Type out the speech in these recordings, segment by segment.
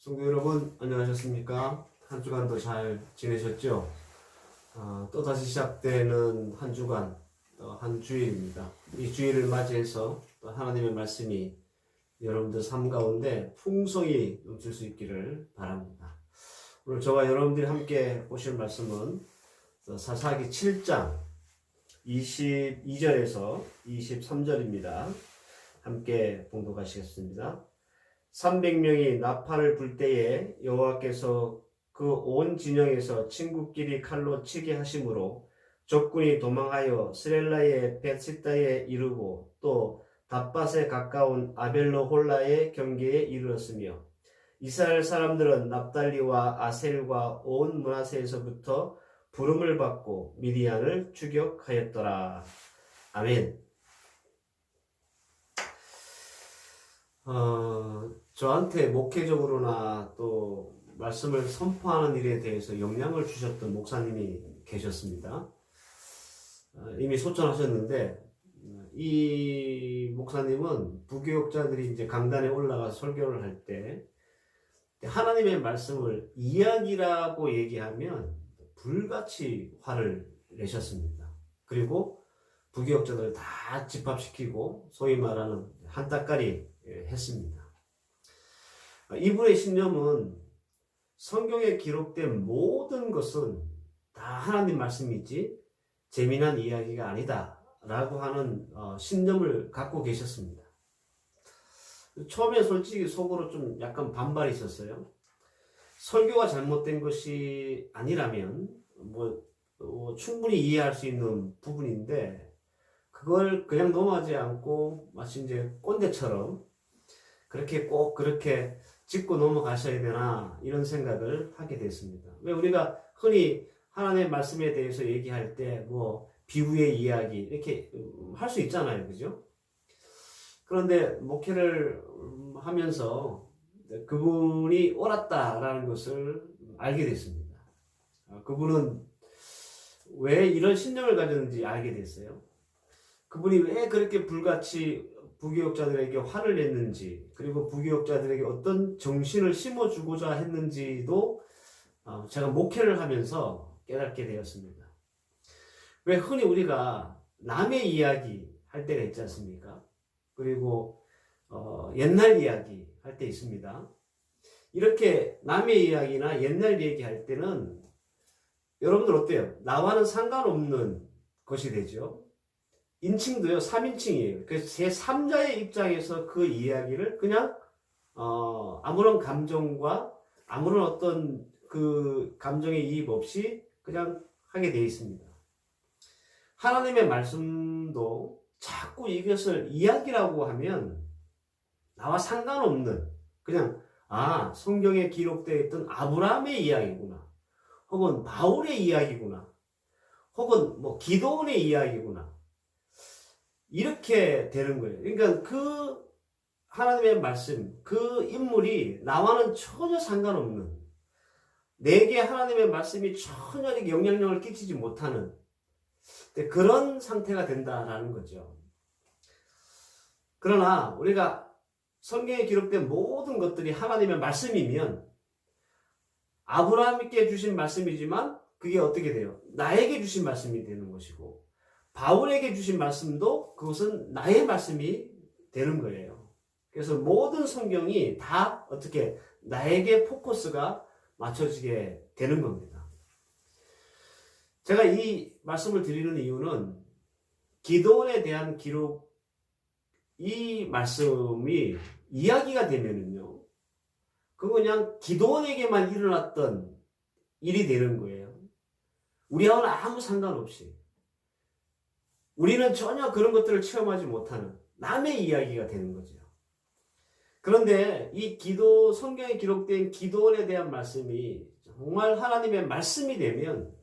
성도 여러분, 안녕하셨습니까? 한 주간도 잘 지내셨죠? 또다시 시작되는 한 주간, 한 주일입니다. 이 주일을 맞이해서 또 하나님의 말씀이 여러분들 삶 가운데 풍성히 넘칠 수 있기를 바랍니다. 오늘 저와 여러분들이 함께 보실 말씀은 사사기 7장 22절에서 23절입니다. 함께 봉독하시겠습니다. 300명이 나팔을 불 때에 여호와께서 그 온 진영에서 친구끼리 칼로 치게 하심으로 적군이 도망하여 스렐라의 벳시다에 이르고 또 닷밭에 가까운 아벨로 홀라의 경계에 이르렀으며 이스라엘 사람들은 납달리와 아셀과 온 므낫세에서부터 부름을 받고 미디안을 추격하였더라. 아멘. 저한테 목회적으로나 또 말씀을 선포하는 일에 대해서 영향을 주셨던 목사님이 계셨습니다. 이미 소천하셨는데 이 목사님은 부교육자들이 이제 강단에 올라가서 설교를 할 때 하나님의 말씀을 이야기라고 얘기하면 불같이 화를 내셨습니다. 그리고 부교육자들을 다 집합시키고 소위 말하는 한따까리 했습니다. 이분의 신념은 성경에 기록된 모든 것은 다 하나님 말씀이지 재미난 이야기가 아니다 라고 하는 신념을 갖고 계셨습니다. 처음에 솔직히 속으로 좀 약간 반발이 있었어요. 설교가 잘못된 것이 아니라면 충분히 이해할 수 있는 부분인데 그걸 그냥 넘어가지 않고 마치 이제 꼰대처럼 그렇게 꼭 그렇게 짚고 넘어가셔야 되나 이런 생각을 하게 됐습니다. 왜 우리가 흔히 하나님의 말씀에 대해서 얘기할 때 비유의 이야기 이렇게 할 수 있잖아요. 그죠? 그런데 목회를 하면서 그분이 옳았다라는 것을 알게 됐습니다. 그분은 왜 이런 신념을 가졌는지 알게 됐어요. 그분이 왜 그렇게 불같이 부교육자들에게 화를 냈는지 그리고 부교육자들에게 어떤 정신을 심어주고자 했는지도 제가 목회를 하면서 깨닫게 되었습니다. 왜 흔히 우리가 남의 이야기 할 때가 있지 않습니까? 그리고 옛날 이야기 할 때 있습니다. 이렇게 남의 이야기나 옛날 얘기할 때는 여러분들 어때요? 나와는 상관없는 것이 되죠. 인칭도요, 3인칭이에요. 그래서 제3자의 입장에서 그 이야기를 그냥, 아무런 감정과 아무런 어떤 그 감정의 이입 없이 그냥 하게 되어 있습니다. 하나님의 말씀도 자꾸 이것을 이야기라고 하면 나와 상관없는, 그냥, 성경에 기록되어 있던 아브라함의 이야기구나. 혹은 바울의 이야기구나. 혹은 기도원의 이야기구나. 이렇게 되는 거예요. 그러니까 그 하나님의 말씀, 그 인물이 나와는 전혀 상관없는, 내게 하나님의 말씀이 전혀 영향력을 끼치지 못하는 그런 상태가 된다라는 거죠. 그러나 우리가 성경에 기록된 모든 것들이 하나님의 말씀이면 아브라함께 주신 말씀이지만 그게 어떻게 돼요? 나에게 주신 말씀이 되는 것이고 바울에게 주신 말씀도 그것은 나의 말씀이 되는 거예요. 그래서 모든 성경이 다 어떻게 나에게 포커스가 맞춰지게 되는 겁니다. 제가 이 말씀을 드리는 이유는 기도원에 대한 기록, 이 말씀이 이야기가 되면은요, 그거 그냥 기도원에게만 일어났던 일이 되는 거예요. 우리하고는 아무 상관없이. 우리는 전혀 그런 것들을 체험하지 못하는 남의 이야기가 되는 거죠. 그런데 이 성경에 기록된 기도원에 대한 말씀이 정말 하나님의 말씀이 되면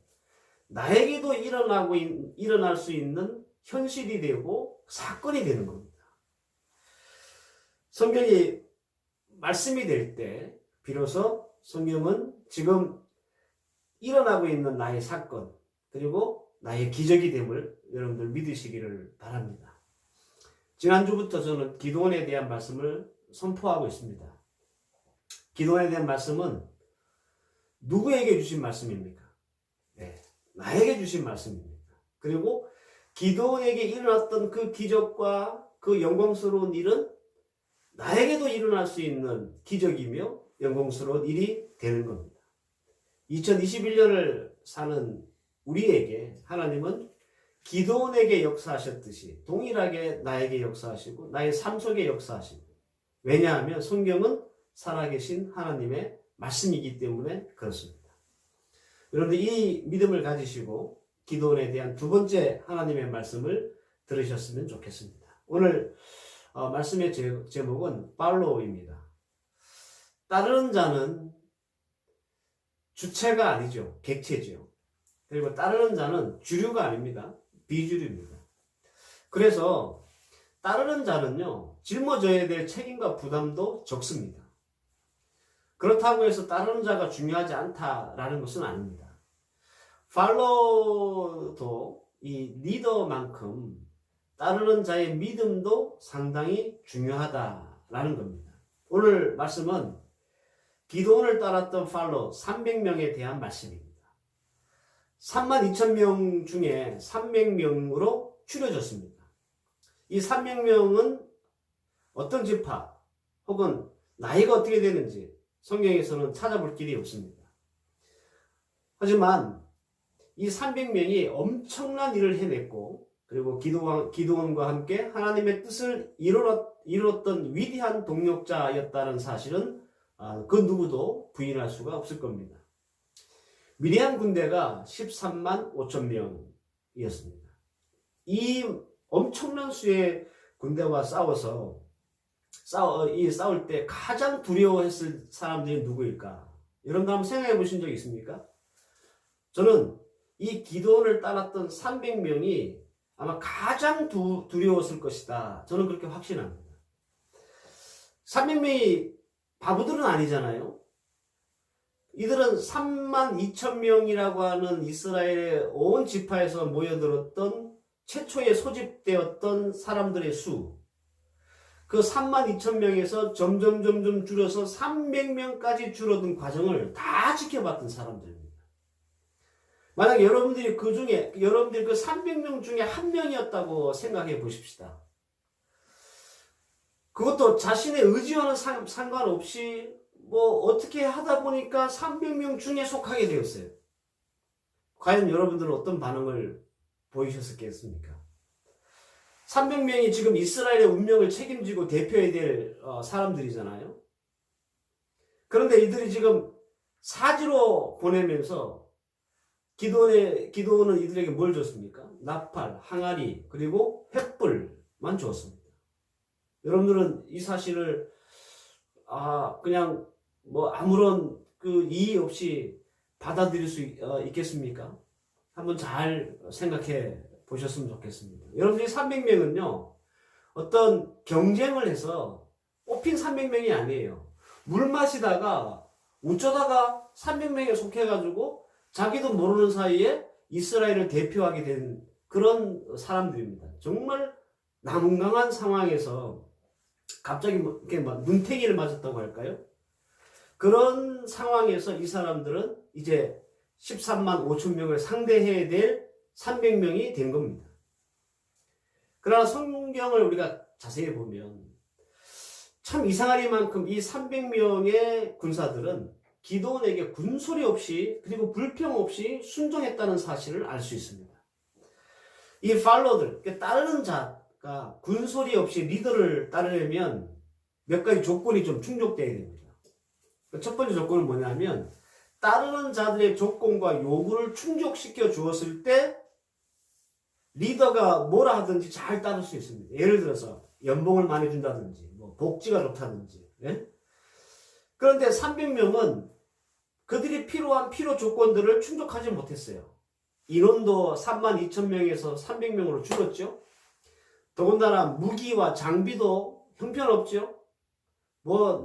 나에게도 일어날 수 있는 현실이 되고 사건이 되는 겁니다. 성경이 말씀이 될 때 비로소 성경은 지금 일어나고 있는 나의 사건 그리고 나의 기적이 됨을 여러분들 믿으시기를 바랍니다. 지난주부터 저는 기도원에 대한 말씀을 선포하고 있습니다. 기도원에 대한 말씀은 누구에게 주신 말씀입니까? 네, 나에게 주신 말씀입니다. 그리고 기도원에게 일어났던 그 기적과 그 영광스러운 일은 나에게도 일어날 수 있는 기적이며 영광스러운 일이 되는 겁니다. 2021년을 사는 우리에게 하나님은 기도원에게 역사하셨듯이 동일하게 나에게 역사하시고 나의 삶 속에 역사하시고, 왜냐하면 성경은 살아계신 하나님의 말씀이기 때문에 그렇습니다. 여러분들 이 믿음을 가지시고 기도원에 대한 두 번째 하나님의 말씀을 들으셨으면 좋겠습니다. 오늘 말씀의 제목은 팔로우입니다. 따르는 자는 주체가 아니죠. 객체죠. 그리고 따르는 자는 주류가 아닙니다. 비주류입니다. 그래서 따르는 자는요, 짊어져야 될 책임과 부담도 적습니다. 그렇다고 해서 따르는 자가 중요하지 않다라는 것은 아닙니다. 팔로우도 이 리더만큼 따르는 자의 믿음도 상당히 중요하다라는 겁니다. 오늘 말씀은 기도원을 따랐던 팔로우 300명에 대한 말씀입니다. 32,000명 중에 300명으로 줄여졌습니다. 이 300명은 어떤 지파 혹은 나이가 어떻게 되는지 성경에서는 찾아볼 길이 없습니다. 하지만 이 300명이 엄청난 일을 해냈고, 그리고 기도원과 함께 하나님의 뜻을 이뤘던 위대한 동력자였다는 사실은 그 누구도 부인할 수가 없을 겁니다. 미디안 군대가 13만 5천 명이었습니다. 이 엄청난 수의 군대와 싸울 때 가장 두려워했을 사람들이 누구일까? 여러분들 한번 생각해 보신 적 있습니까? 저는 이 기도원을 따랐던 300명이 아마 가장 두려웠을 것이다. 저는 그렇게 확신합니다. 300명이 바보들은 아니잖아요. 이들은 32,000명이라고 하는 이스라엘의 온 지파에서 모여들었던 최초에 소집되었던 사람들의 수, 그 32,000명에서 점점 줄여서 300명까지 줄어든 과정을 다 지켜봤던 사람들입니다. 만약 여러분들이 그 300명 중에 한 명이었다고 생각해 보십시다. 그것도 자신의 의지와는 상관없이 어떻게 하다 보니까 300명 중에 속하게 되었어요. 과연 여러분들은 어떤 반응을 보이셨겠습니까? 300명이 지금 이스라엘의 운명을 책임지고 대표해야 될 사람들이잖아요. 그런데 이들이 지금 사지로 보내면서 기도원은 이들에게 뭘 줬습니까? 나팔, 항아리, 그리고 횃불만 주었습니다. 여러분들은 이 사실을 그냥 아무런 이의 없이 받아들일 수 있겠습니까? 한번 잘 생각해 보셨으면 좋겠습니다. 여러분들이 300명은요, 어떤 경쟁을 해서 뽑힌 300명이 아니에요. 물 마시다가 어쩌다가 300명에 속해가지고 자기도 모르는 사이에 이스라엘을 대표하게 된 그런 사람들입니다. 정말 난감한 상황에서 갑자기 이렇게 눈탱이를 맞았다고 할까요? 그런 상황에서 이 사람들은 이제 13만 5천 명을 상대해야 될 300명이 된 겁니다. 그러나 성경을 우리가 자세히 보면 참 이상하리만큼 이 300명의 군사들은 기도원에게 군소리 없이 그리고 불평 없이 순종했다는 사실을 알 수 있습니다. 이 팔로들, 따르는 자가 군소리 없이 리더를 따르려면 몇 가지 조건이 좀 충족되어야 됩니다. 첫 번째 조건은 뭐냐면 따르는 자들의 조건과 요구를 충족시켜 주었을 때 리더가 뭐라 하든지 잘 따를 수 있습니다. 예를 들어서 연봉을 많이 준다든지 복지가 좋다든지. 예? 그런데 300명은 그들이 필요한 필요 조건들을 충족하지 못했어요. 인원도 32,000명에서 300명으로 줄었죠. 더군다나 무기와 장비도 형편없죠.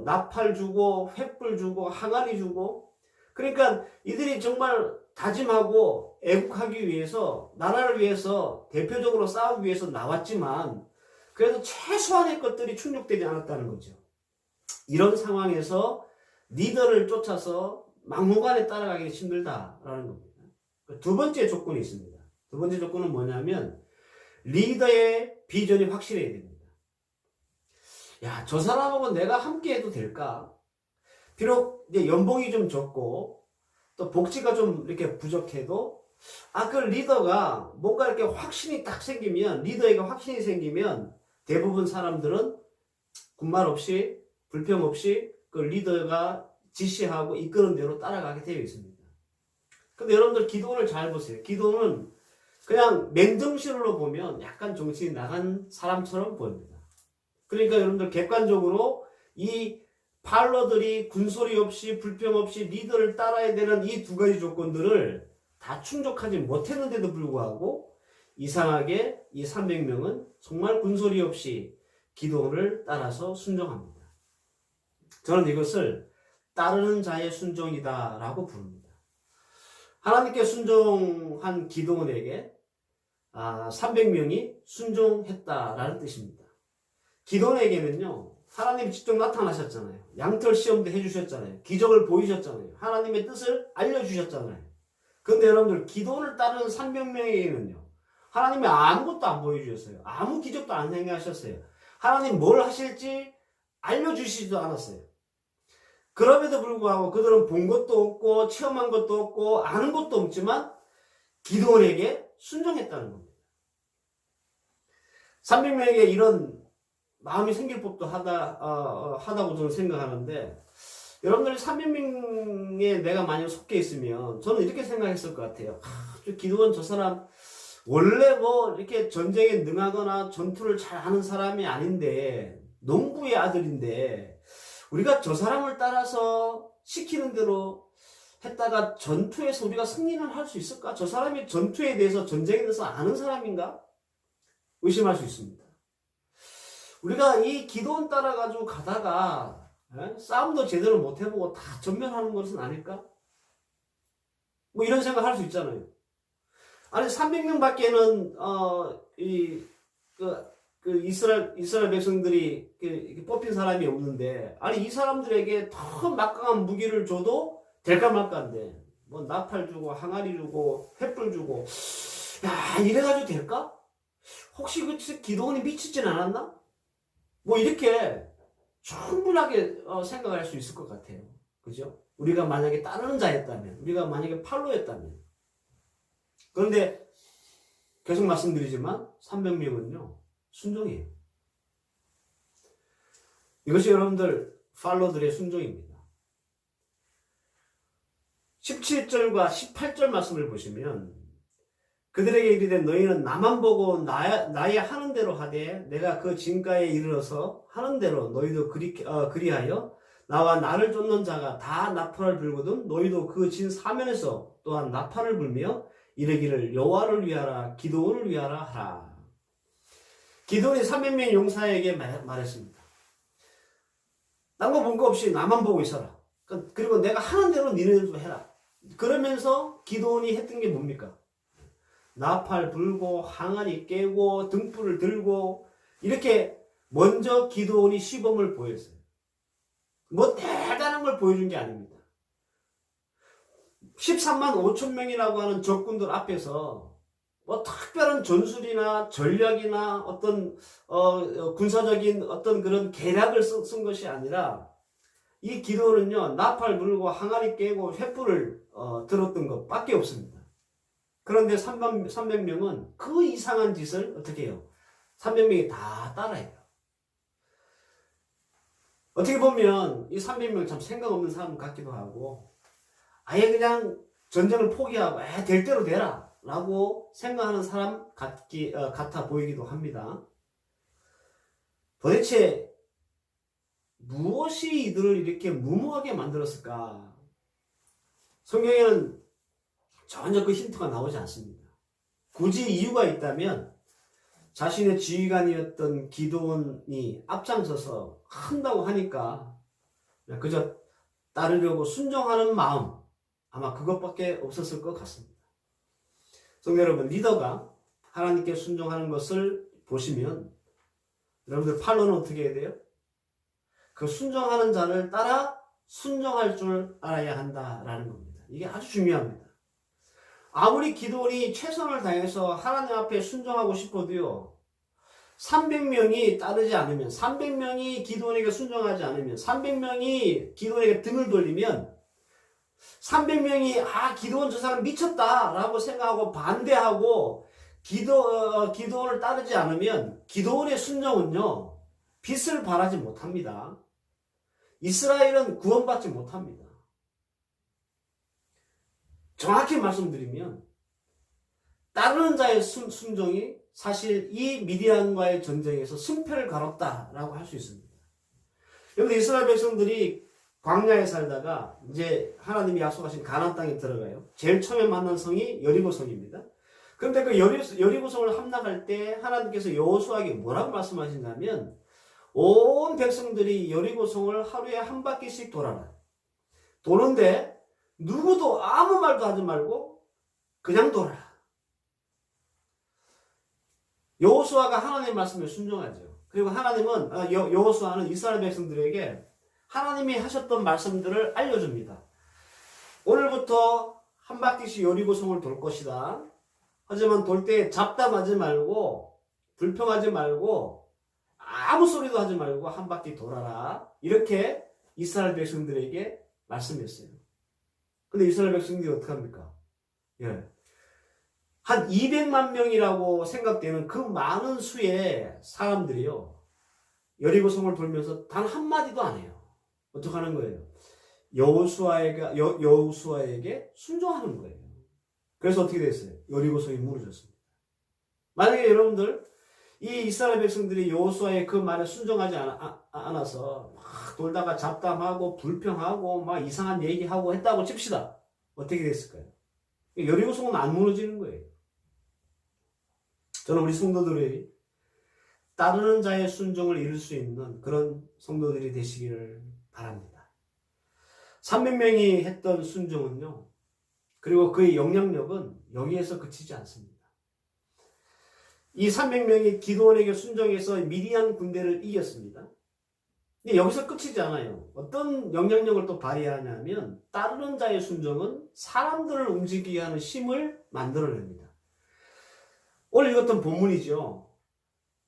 나팔 주고 횃불 주고 항아리 주고, 그러니까 이들이 정말 다짐하고 애국하기 위해서, 나라를 위해서 대표적으로 싸우기 위해서 나왔지만 그래도 최소한의 것들이 충족되지 않았다는 거죠. 이런 상황에서 리더를 쫓아서 막무가내 따라가기 힘들다라는 겁니다. 두 번째 조건이 있습니다. 두 번째 조건은 뭐냐면 리더의 비전이 확실해야 됩니다. 야, 저 사람하고 내가 함께 해도 될까? 비록 이제 연봉이 좀 적고 또 복지가 좀 이렇게 부족해도 그 리더가 뭔가 이렇게 확신이 딱 생기면, 리더에게 확신이 생기면 대부분 사람들은 군말 없이 불평 없이 그 리더가 지시하고 이끄는 대로 따라가게 되어 있습니다. 근데 여러분들 기도원을 잘 보세요. 기도원은 그냥 맨정신으로 보면 약간 정신이 나간 사람처럼 보입니다. 그러니까 여러분들 객관적으로 이 팔로들이 군소리 없이 불평 없이 리더를 따라야 되는 이 두 가지 조건들을 다 충족하지 못했는데도 불구하고 이상하게 이 300명은 정말 군소리 없이 기도원을 따라서 순종합니다. 저는 이것을 따르는 자의 순종이다 라고 부릅니다. 하나님께 순종한 기도원에게 300명이 순종했다라는 뜻입니다. 기도원에게는요, 하나님이 직접 나타나셨잖아요. 양털 시험도 해주셨잖아요. 기적을 보이셨잖아요. 하나님의 뜻을 알려주셨잖아요. 그런데 여러분들 기도원을 따르는 300명에게는요, 하나님이 아무것도 안 보여주셨어요. 아무 기적도 안 행하셨어요. 하나님 뭘 하실지 알려주시지도 않았어요. 그럼에도 불구하고 그들은 본 것도 없고 체험한 것도 없고 아는 것도 없지만 기도원에게 순종했다는 겁니다. 300명에게 이런 마음이 생길 법도 하다고 저는 생각하는데, 여러분들이 300명에 내가 만약 속해 있으면 저는 이렇게 생각했을 것 같아요. 기도원 저 사람 원래 뭐 이렇게 전쟁에 능하거나 전투를 잘 하는 사람이 아닌데, 농부의 아들인데 우리가 저 사람을 따라서 시키는 대로 했다가 전투에서 우리가 승리는 할 수 있을까? 저 사람이 전투에 대해서, 전쟁에 대해서 아는 사람인가? 의심할 수 있습니다. 우리가 이 기도원 따라가지고 가다가 싸움도 제대로 못 해보고 다 전멸하는 것은 아닐까? 뭐 이런 생각 할 수 있잖아요. 아니 300명밖에는 이스라엘 백성들이 뽑힌 사람이 없는데, 아니 이 사람들에게 더 막강한 무기를 줘도 될까 말까인데, 뭐 나팔 주고 항아리 주고 횃불 주고, 야 이래가지고 될까? 혹시 그 기도원이 미치진 않았나? 뭐 이렇게 충분하게 생각할 수 있을 것 같아요. 그죠? 우리가 만약에 따르는 자였다면, 우리가 만약에 팔로였다면. 그런데 계속 말씀드리지만 300명은요 순종이에요. 이것이 여러분들 팔로들의 순종입니다. 17절과 18절 말씀을 보시면, 그들에게 이르되 너희는 나만 보고 나의 하는 대로 하되 내가 그 진가에 이르러서 하는 대로 너희도 그리하여 나와 나를 쫓는 자가 다 나팔을 불거든 너희도 그 진 사면에서 또한 나팔을 불며 이르기를 여호와를 위하라 기도원을 위하라 하라. 기도원이 300명 용사에게 말했습니다. 딴 거 본 거 없이 나만 보고 있어라. 그리고 내가 하는 대로 니네들도 해라. 그러면서 기도원이 했던 게 뭡니까? 나팔 불고 항아리 깨고 등불을 들고 이렇게 먼저 기도원이 시범을 보였어요. 뭐 대단한 걸 보여준 게 아닙니다. 13만 5천 명이라고 하는 적군들 앞에서 뭐 특별한 전술이나 전략이나 어떤 군사적인 어떤 그런 계략을 쓴 것이 아니라, 이 기도는요 나팔 불고 항아리 깨고 횃불을 들었던 것밖에 없습니다. 그런데 300명은 그 이상한 짓을 어떻게 해요? 300명이 다 따라해요. 어떻게 보면 이 300명 참 생각 없는 사람 같기도 하고, 아예 그냥 전쟁을 포기하고 될 대로 되라 라고 생각하는 사람 같아 보이기도 합니다. 도대체 무엇이 이들을 이렇게 무모하게 만들었을까? 성경에는 전혀 그 힌트가 나오지 않습니다. 굳이 이유가 있다면 자신의 지휘관이었던 기도원이 앞장서서 한다고 하니까 그저 따르려고 순종하는 마음, 아마 그것밖에 없었을 것 같습니다. 성도 여러분, 리더가 하나님께 순종하는 것을 보시면 여러분들 팔로는 어떻게 해야 돼요? 그 순종하는 자를 따라 순종할 줄 알아야 한다라는 겁니다. 이게 아주 중요합니다. 아무리 기도원이 최선을 다해서 하나님 앞에 순종하고 싶어도요, 300명이 따르지 않으면, 300명이 기도원에게 순종하지 않으면, 300명이 기도원에게 등을 돌리면, 300명이 기도원 저 사람 미쳤다라고 생각하고 반대하고 기도원을 따르지 않으면 기도원의 순종은요, 빛을 발하지 못합니다. 이스라엘은 구원받지 못합니다. 정확히 말씀드리면 따르는 자의 순종이 사실 이 미디안과의 전쟁에서 승패를 가렸다라고 할 수 있습니다. 여러분, 이스라엘 백성들이 광야에 살다가 이제 하나님이 약속하신 가나안 땅에 들어가요. 제일 처음에 만난 성이 여리고성입니다. 그런데 그 여리고성을 함락할 때 하나님께서 여호수아에게 뭐라고 말씀하시냐면, 온 백성들이 여리고성을 하루에 한 바퀴씩 돌아라. 도는데 누구도 아무 말도 하지 말고 그냥 돌아라. 여호수아가 하나님의 말씀에 순종하죠. 그리고 하나님은 여호수아는 이스라엘 백성들에게 하나님이 하셨던 말씀들을 알려줍니다. 오늘부터 한 바퀴씩 여리고성을 돌 것이다. 하지만 돌 때 잡담하지 말고 불평하지 말고 아무 소리도 하지 말고 한 바퀴 돌아라. 이렇게 이스라엘 백성들에게 말씀했어요. 근데 이스라엘 백성들이 어떻게 합니까? 한 200만 명이라고 생각되는 그 많은 수의 사람들이요, 여리고성을 돌면서 단 한마디도 안 해요. 어떻게 하는 거예요? 여호수아에게 순종하는 거예요. 그래서 어떻게 됐어요? 여리고성이 무너졌습니다. 만약에 여러분들 이 이스라엘 백성들이 여호수아의 그 말에 순종하지 않아서 막 돌다가 잡담하고 불평하고 막 이상한 얘기하고 했다고 칩시다. 어떻게 됐을까요? 여리고성은 안 무너지는 거예요. 저는 우리 성도들이 따르는 자의 순종을 이룰 수 있는 그런 성도들이 되시기를 바랍니다. 300명이 했던 순종은요, 그리고 그의 영향력은 여기에서 그치지 않습니다. 이 300명이 기드온에게 순종해서 미디안 군대를 이겼습니다. 근데 여기서 끝이지 않아요. 어떤 영향력을 또 발휘하냐면, 따르는 자의 순종은 사람들을 움직이게 하는 힘을 만들어냅니다. 오늘 읽었던 본문이죠.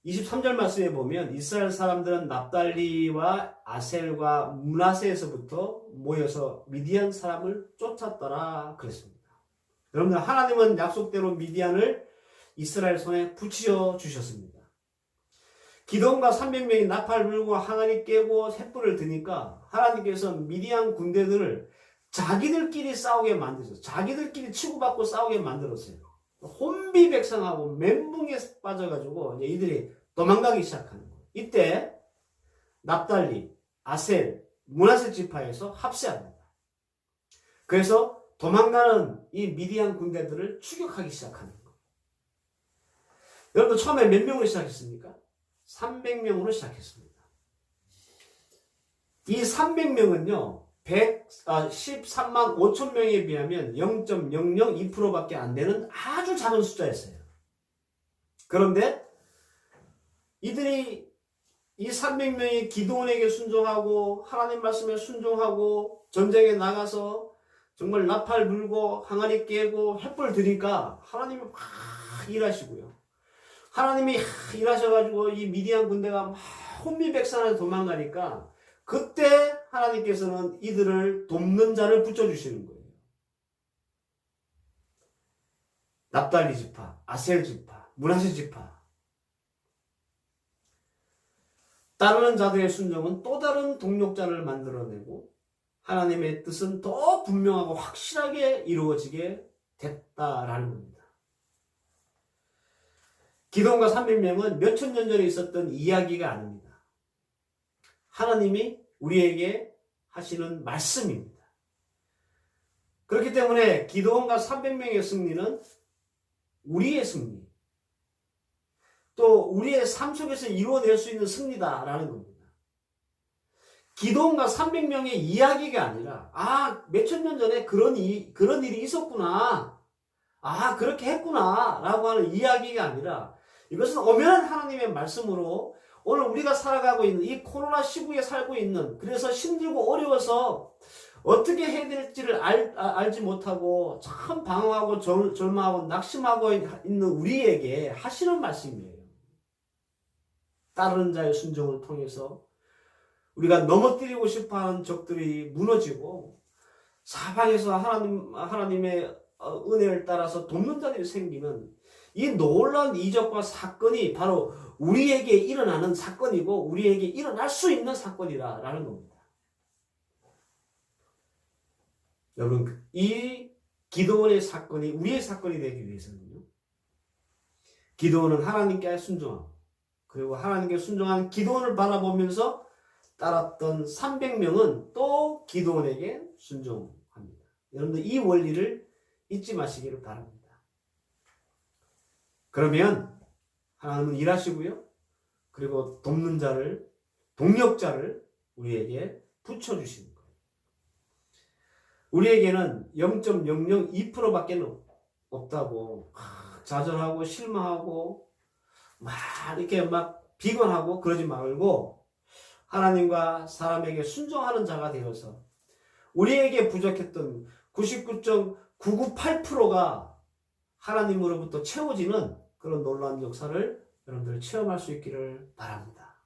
23절 말씀에 보면 이스라엘 사람들은 납달리와 아셀과 므낫세에서부터 모여서 미디안 사람을 쫓았더라 그랬습니다. 여러분들, 하나님은 약속대로 미디안을 이스라엘 손에 붙여 주셨습니다. 기드온과 300명이 나팔 불고 항아리 깨고 횃불을 드니까 하나님께서 미디안 군대들을 자기들끼리 싸우게 만드셨어요. 자기들끼리 치고받고 싸우게 만들었어요. 혼비백산하고 멘붕에 빠져가지고 이들이 도망가기 시작하는 거예요. 이때 납달리, 아셀, 므낫세 지파에서 합세합니다. 그래서 도망가는 이 미디안 군대들을 추격하기 시작하는 거예요. 여러분, 처음에 몇 명으로 시작했습니까? 300명으로 시작했습니다. 이 300명은요 13만 5천 명에 비하면 0.002%밖에 안 되는 아주 작은 숫자였어요. 그런데 이들이 이 300명이 기드온에게 순종하고 하나님 말씀에 순종하고 전쟁에 나가서 정말 나팔 불고 항아리 깨고 횃불 드니까 하나님이 막 일하시고요. 하나님이 일하셔가지고 이 미디안 군대가 막 혼미백산해서 도망가니까 그때 하나님께서는 이들을 돕는 자를 붙여주시는 거예요. 납달리 지파, 아셀 지파, 므낫세 지파. 따르는 자들의 순종은 또 다른 동력자를 만들어내고 하나님의 뜻은 더 분명하고 확실하게 이루어지게 됐다라는 겁니다. 기드온과 300명은 몇천 년 전에 있었던 이야기가 아닙니다. 하나님이 우리에게 하시는 말씀입니다. 그렇기 때문에 기드온과 300명의 승리는 우리의 승리, 또 우리의 삶 속에서 이루어낼 수 있는 승리다라는 겁니다. 기드온과 300명의 이야기가 아니라 몇천 년 전에 그런 일이 있었구나, 그렇게 했구나 라고 하는 이야기가 아니라 이것은 엄연한 하나님의 말씀으로 오늘 우리가 살아가고 있는 이 코로나 시국에 살고 있는, 그래서 힘들고 어려워서 어떻게 해야 될지를 알지 못하고 참 방황하고 절망하고 낙심하고 있는 우리에게 하시는 말씀이에요. 따르는 자의 순종을 통해서 우리가 넘어뜨리고 싶어하는 적들이 무너지고 사방에서 하나님의 은혜를 따라서 돕는 자들이 생기는 이 놀라운 이적과 사건이 바로 우리에게 일어나는 사건이고 우리에게 일어날 수 있는 사건이라는 겁니다. 여러분, 이 기도원의 사건이 우리의 사건이 되기 위해서는요, 기도원은 하나님께 순종하고, 그리고 하나님께 순종한 기도원을 바라보면서 따랐던 300명은 또 기도원에게 순종합니다. 여러분들 이 원리를 잊지 마시기를 바랍니다. 그러면 하나님은 일하시고요, 그리고 돕는 자를, 동력자를 우리에게 붙여주시는 거예요. 우리에게는 0.002%밖에 없다고 좌절하고 실망하고 막 이렇게 막 비관하고 그러지 말고 하나님과 사람에게 순종하는 자가 되어서 우리에게 부족했던 99.998%가 하나님으로부터 채워지는 그런 놀라운 역사를 여러분들 체험할 수 있기를 바랍니다.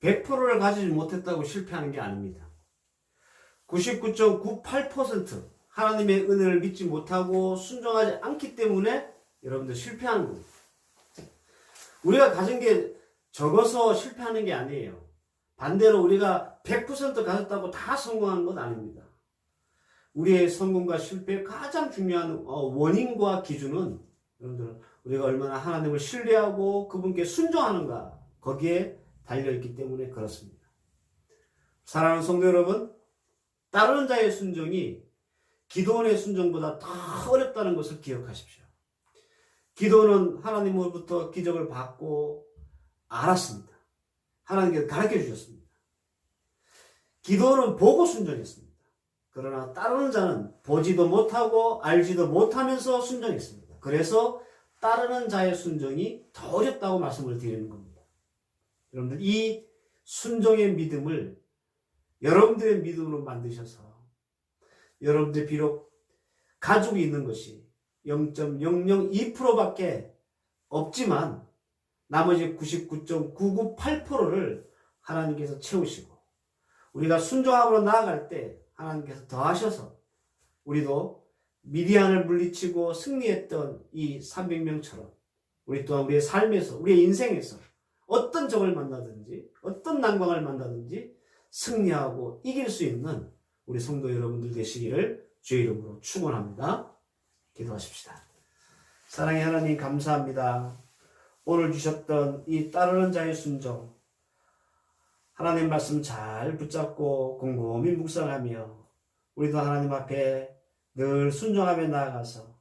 100%를 가지지 못했다고 실패하는 게 아닙니다. 99.98% 하나님의 은혜를 믿지 못하고 순종하지 않기 때문에 여러분들 실패하는 겁니다. 우리가 가진 게 적어서 실패하는 게 아니에요. 반대로 우리가 100% 가졌다고 다 성공하는 건 아닙니다. 우리의 성공과 실패의 가장 중요한 원인과 기준은 여러분들 우리가 얼마나 하나님을 신뢰하고 그분께 순종하는가, 거기에 달려있기 때문에 그렇습니다. 사랑하는 성도 여러분, 따르는 자의 순종이 기도원의 순종보다 더 어렵다는 것을 기억하십시오. 기도원은 하나님으로부터 기적을 받고 알았습니다. 하나님께서 가르쳐 주셨습니다. 기도원은 보고 순종했습니다. 그러나 따르는 자는 보지도 못하고 알지도 못하면서 순종했습니다. 그래서 따르는 자의 순종이 더 어렵다고 말씀을 드리는 겁니다. 여러분들 이 순종의 믿음을 여러분들의 믿음으로 만드셔서 여러분들 비록 가지고 있는 것이 0.002%밖에 없지만 나머지 99.998%를 하나님께서 채우시고 우리가 순종함으로 나아갈 때 하나님께서 더하셔서 우리도 미디안을 물리치고 승리했던 이 300명처럼 우리 또한 우리의 삶에서, 우리의 인생에서 어떤 적을 만나든지 어떤 난관을 만나든지 승리하고 이길 수 있는 우리 성도 여러분들 되시기를 주의 이름으로 축원합니다. 기도하십시다. 사랑의 하나님, 감사합니다. 오늘 주셨던 이 따르는 자의 순종, 하나님 말씀 잘 붙잡고 곰곰이 묵상하며 우리도 하나님 앞에 늘 순종하며 나아가서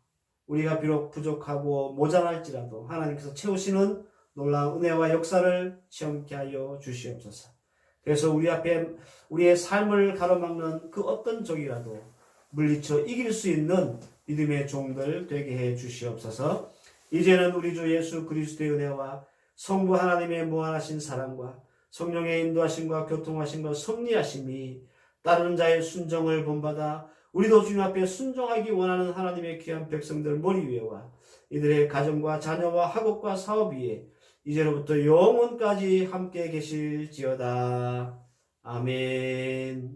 우리가 비록 부족하고 모자랄지라도 하나님께서 채우시는 놀라운 은혜와 역사를 체험케 하여 주시옵소서. 그래서 우리 앞에 우리의 삶을 가로막는 그 어떤 적이라도 물리쳐 이길 수 있는 믿음의 종들 되게 해 주시옵소서. 이제는 우리 주 예수 그리스도의 은혜와 성부 하나님의 무한하신 사랑과 성령의 인도하심과 교통하심과 섭리하심이 따르는 자의 순종을 본받아 우리도 주님 앞에 순종하기 원하는 하나님의 귀한 백성들 머리 위에와 이들의 가정과 자녀와 학업과 사업 위에 이제로부터 영원까지 함께 계실지어다. 아멘.